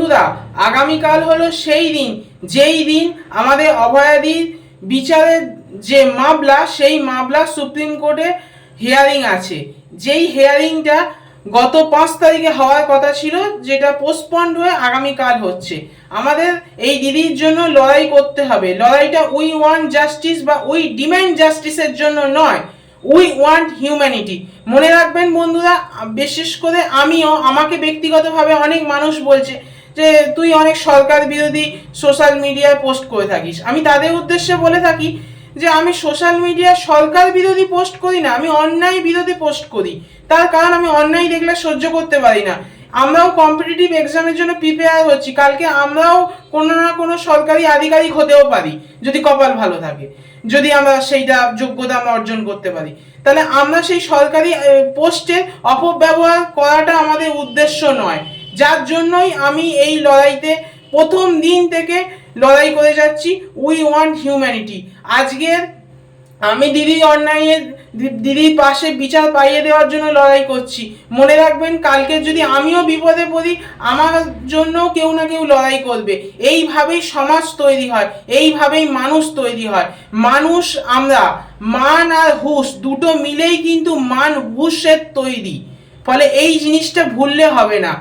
বন্ধুরা, আগামীকাল হলো সেই দিন যেই দিন আমাদের অভয়াদির বিচারের যে মামলা, সেই মামলা সুপ্রিম কোর্টে হিয়ারিং আছে। যেই হিয়ারিংটা গত 5 তারিখে হওয়ার কথা ছিল, যেটা পোস্টপন্ড হয়ে আগামীকাল হচ্ছে। আমাদের এই দিদির জন্য লড়াই করতে হবে। লড়াইটা উই ওয়ান্ট জাস্টিস বা উই ডিমান্ড জাস্টিসের জন্য নয়, উই ওয়ান্ট হিউম্যানিটি। মনে রাখবেন বন্ধুরা, বিশেষ করে আমিও, আমাকে ব্যক্তিগতভাবে অনেক মানুষ বলছে যে তুই অনেক সরকার বিরোধী সোশ্যাল মিডিয়ায় পোস্ট করে থাকিস। আমি তাদের উদ্দেশ্যে বলে থাকি যে আমি সোশ্যাল মিডিয়ায় সরকার বিরোধী পোস্ট করি না, আমি অন্যায় বিরোধী পোস্ট করি। তার কারণ আমি অন্যায় দেখলে সহ্য করতে পারি না। আমরাও কম্পিটিটিভ এক্সামের জন্য প্রিপেয়ার হচ্ছি, কালকে আমরাও কোনো না কোনো সরকারি আধিকারিক হতেও পারি যদি কপাল ভালো থাকে, যদি আমরা সেইটা যোগ্যতা আমরা অর্জন করতে পারি। তাহলে আমরা সেই সরকারি পোস্টের অপব্যবহার করাটা আমাদের উদ্দেশ্য নয়, যার জন্যই আমি এই লড়াইতে প্রথম দিন থেকে লড়াই করে যাচ্ছি। We want humanity. আজকের আমি দিদির পাশে বিচার পাইয়ে দেওয়ার জন্য লড়াই করছি। মনে রাখবেন, কালকে যদি আমিও বিপদে পড়ি, আমার জন্য কেউ না কেউ লড়াই করবে। এইভাবেই সমাজ তৈরি হয়, এইভাবেই মানুষ তৈরি হয়। মানুষ আমরা, মান আর হুঁশ দুটো মিলেই কিন্তু মান হুঁশের তৈরি। ফলে এই জিনিসটা ভুললে হবে না।